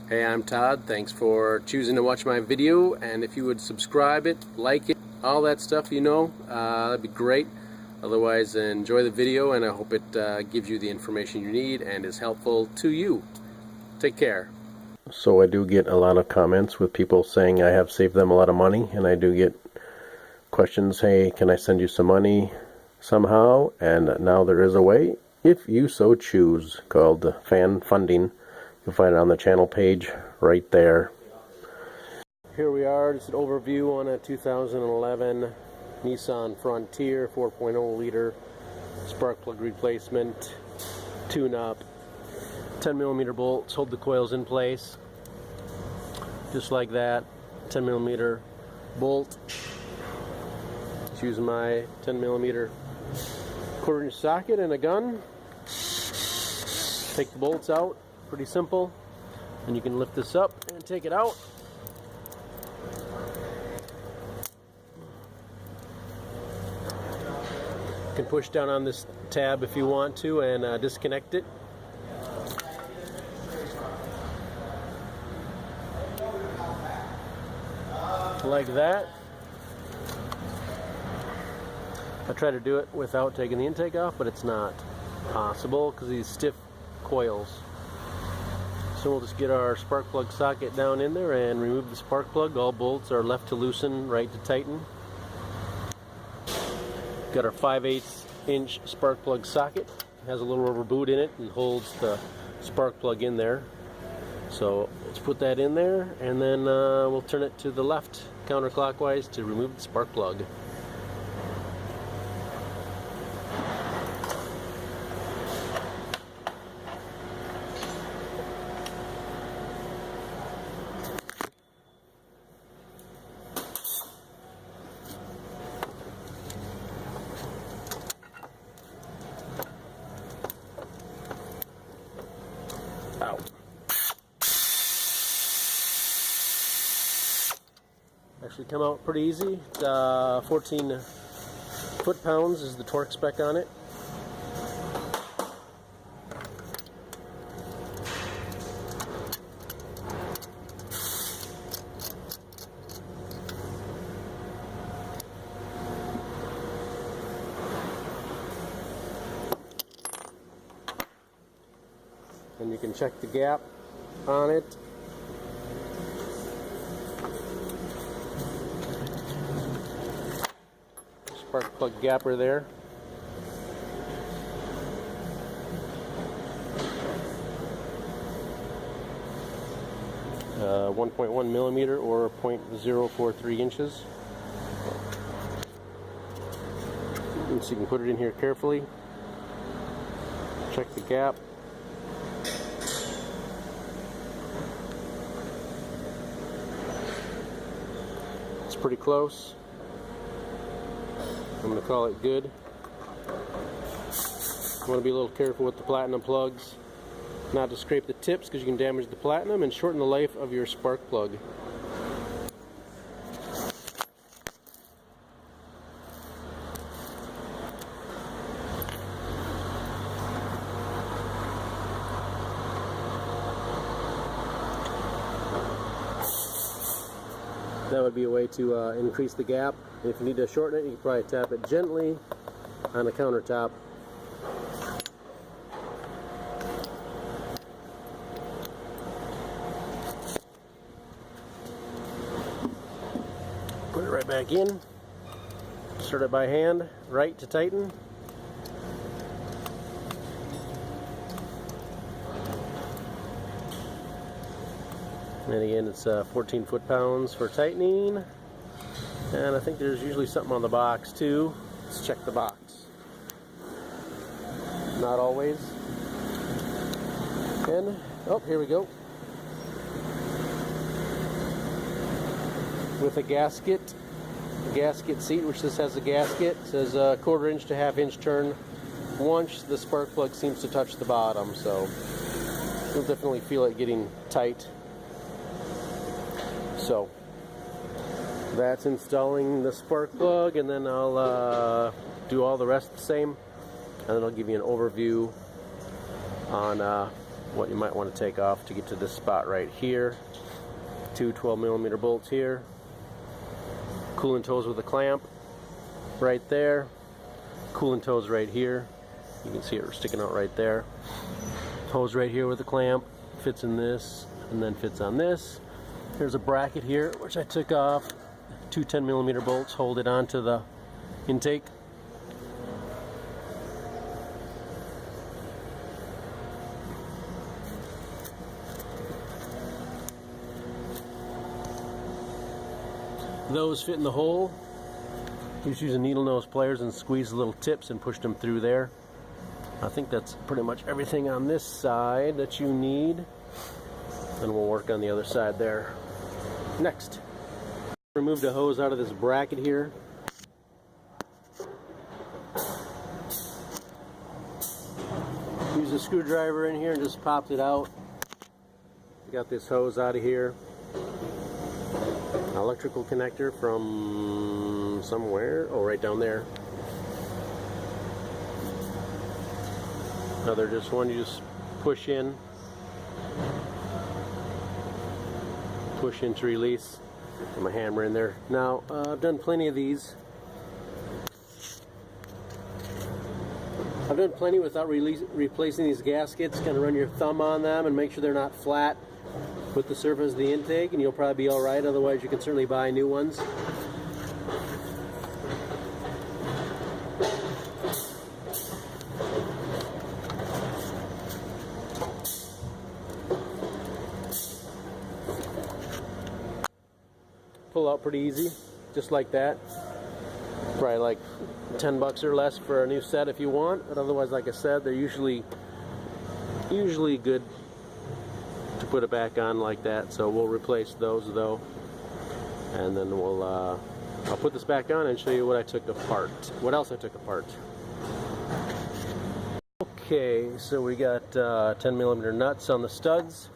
Hey, I'm Todd. Thanks for choosing to watch my video, and if you would subscribe it, like it, all that stuff, that'd be great. Otherwise, enjoy the video, and I hope it gives you the information you need and is helpful to you. Take care. So I do get a lot of comments with people saying I have saved them a lot of money, and I do get questions, hey, can I send you some money somehow? And now there is a way, if you so choose, called fan funding. You'll find it on the channel page right there. Here we are, just an overview on a 2011 Nissan Frontier 4.0 liter spark plug replacement, tune-up, 10mm bolts hold the coils in place, just like that. 10mm bolt. Just using my 10mm 1/4" socket and a gun. Take the bolts out. Pretty simple, and you can lift this up and take it out. You can push down on this tab if you want to and disconnect it. Like that. I try to do it without taking the intake off, but it's not possible because of these stiff coils. So we'll just get our spark plug socket down in there and remove the spark plug. All bolts are left to loosen, right to tighten. Got our 5/8" spark plug socket. It has a little rubber boot in it and holds the spark plug in there. So let's put that in there, and then we'll turn it to the left counterclockwise to remove the spark plug. Out. Actually come out pretty easy. 14 foot-pounds is the torque spec on it. And you can check the gap on it. Spark plug gapper there. Uh, 1.1 millimeter or 0.043 inches. And so you can put it in here carefully. Check the gap. Pretty close. I'm going to call it good. You want to be a little careful with the platinum plugs, not to scrape the tips because you can damage the platinum and shorten the life of your spark plug. That would be a way to increase the gap. If you need to shorten it, you can probably tap it gently on the countertop. Put it right back in. Start it by hand, right to tighten. And again, it's 14 foot-pounds for tightening. And I think there's usually something on the box too. Let's check the box. Not always. And, oh, here we go. With a gasket seat, which this has a gasket. It says 1/4" to 1/2" turn. Once the spark plug seems to touch the bottom, so you'll definitely feel it getting tight. So that's installing the spark plug, and then I'll do all the rest the same, and then I'll give you an overview on what you might want to take off to get to this spot right here. Two 12mm bolts here. Coolant hose with a clamp right there. Coolant hose right here. You can see it sticking out right there. Hose right here with a clamp. Fits in this and then fits on this. There's a bracket here which I took off. Two 10mm bolts hold it onto the intake. Those fit in the hole. Just using needle nose pliers and squeeze the little tips and push them through there. I think that's pretty much everything on this side that you need. And we'll work on the other side there next. Remove the hose out of this bracket here. Use a screwdriver in here and just popped it out. Got this hose out of here. Electrical connector from somewhere. Oh, right down there. Another just one you just push in. Push in to release. Put my hammer in there. Now, I've done plenty of these. I've done plenty without replacing these gaskets. Kind of run your thumb on them and make sure they're not flat with the surface of the intake, and you'll probably be alright. Otherwise, you can certainly buy new ones. Pull out pretty easy, just like that. Probably like 10 bucks or less for a new set if you want, but otherwise, like I said, they're usually good to put it back on like that. So we'll replace those though, and then we'll I'll put this back on and show you what I took apart. What else I took apart? Okay, so we got 10mm nuts on the studs.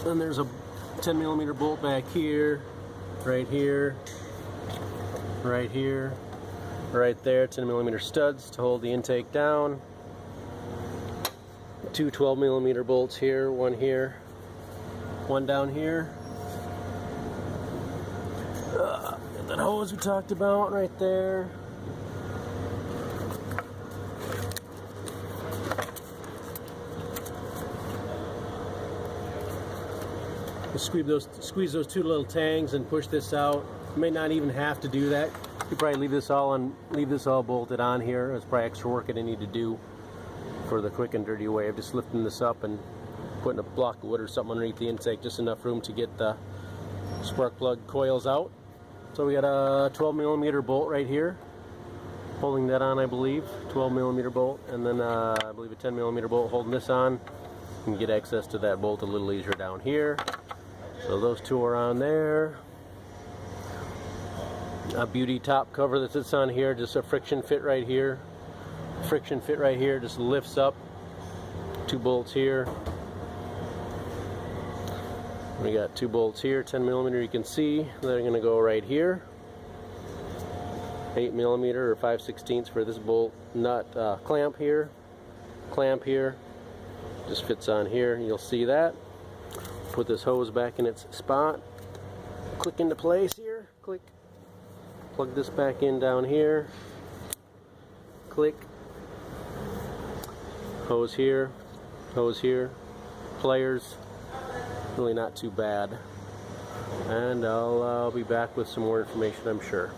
Then there's a 10mm bolt back here, right here, right here, right there. 10mm studs to hold the intake down. Two 12mm bolts here, one down here. Got that hose we talked about right there. Squeeze those two little tangs and push this out. You may not even have to do that. You probably leave this all bolted on here. It's probably extra work that I need to do for the quick and dirty way of just lifting this up and putting a block of wood or something underneath the intake, just enough room to get the spark plug coils out. So we got a 12mm bolt right here, holding that on, I believe. 12mm bolt, and then I believe a 10mm bolt holding this on. You can get access to that bolt a little easier down here. So those two are on there. A beauty top cover that sits on here, just a friction fit right here. Friction fit right here, just lifts up. Two bolts here. We got two bolts here, 10mm. You can see they're going to go right here. 8mm or 5/16 for this bolt nut clamp here. Clamp here. Just fits on here. You'll see that. Put this hose back in its spot. Click into place here. Click. Plug this back in down here. Click. Hose here, pliers, really not too bad. And I'll be back with some more information, I'm sure.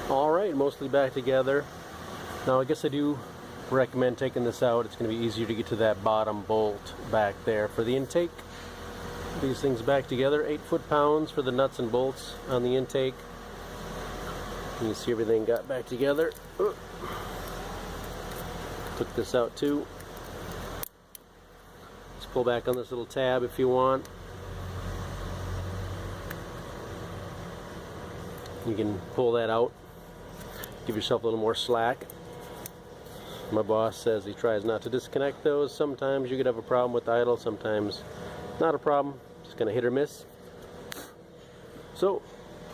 Alright, mostly back together. Now I guess I do recommend taking this out. It's going to be easier to get to that bottom bolt back there for the intake. These things back together, 8 foot-pounds for the nuts and bolts on the intake. You can see everything got back together. Took this out too. Just pull back on this little tab if you want. You can pull that out. Give yourself a little more slack. My boss says he tries not to disconnect those. Sometimes you could have a problem with idle, sometimes not a problem. Just kind of hit or miss. So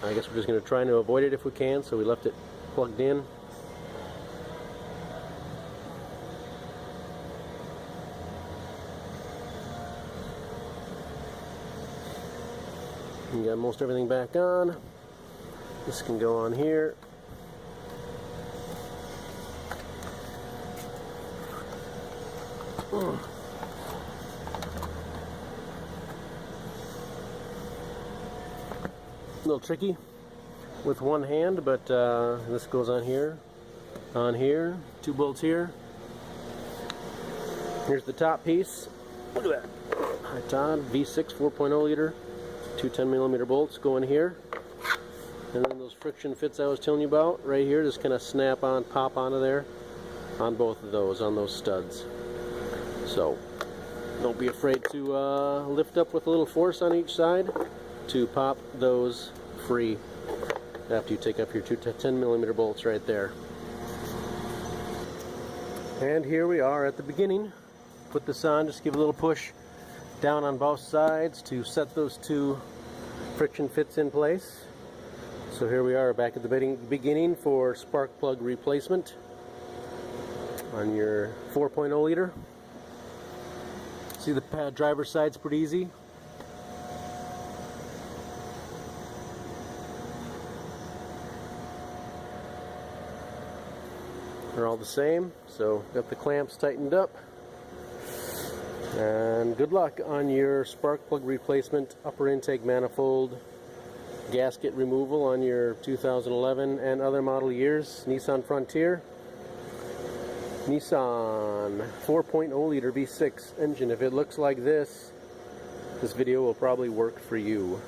I guess we're just going to try to avoid it if we can. So we left it plugged in. You got most everything back on. This can go on here. A little tricky with one hand, but this goes on here, 2 bolts here. Here's the top piece. Look at that. Todd V6 4.0 liter, 2 10mm bolts go in here. And then those friction fits I was telling you about right here just kind of snap on, pop onto there on both of those, on those studs. So don't be afraid to lift up with a little force on each side to pop those free after you take up your 2 10mm bolts right there. And here we are at the beginning. Put this on, just give a little push down on both sides to set those 2 friction fits in place. So here we are back at the beginning for spark plug replacement on your 4.0 liter. See, the driver's side's pretty easy. They're all the same, so got the clamps tightened up. And good luck on your spark plug replacement, upper intake manifold, gasket removal on your 2011 and other model years Nissan Frontier. Nissan 4.0 liter V6 engine. If it looks like this video will probably work for you.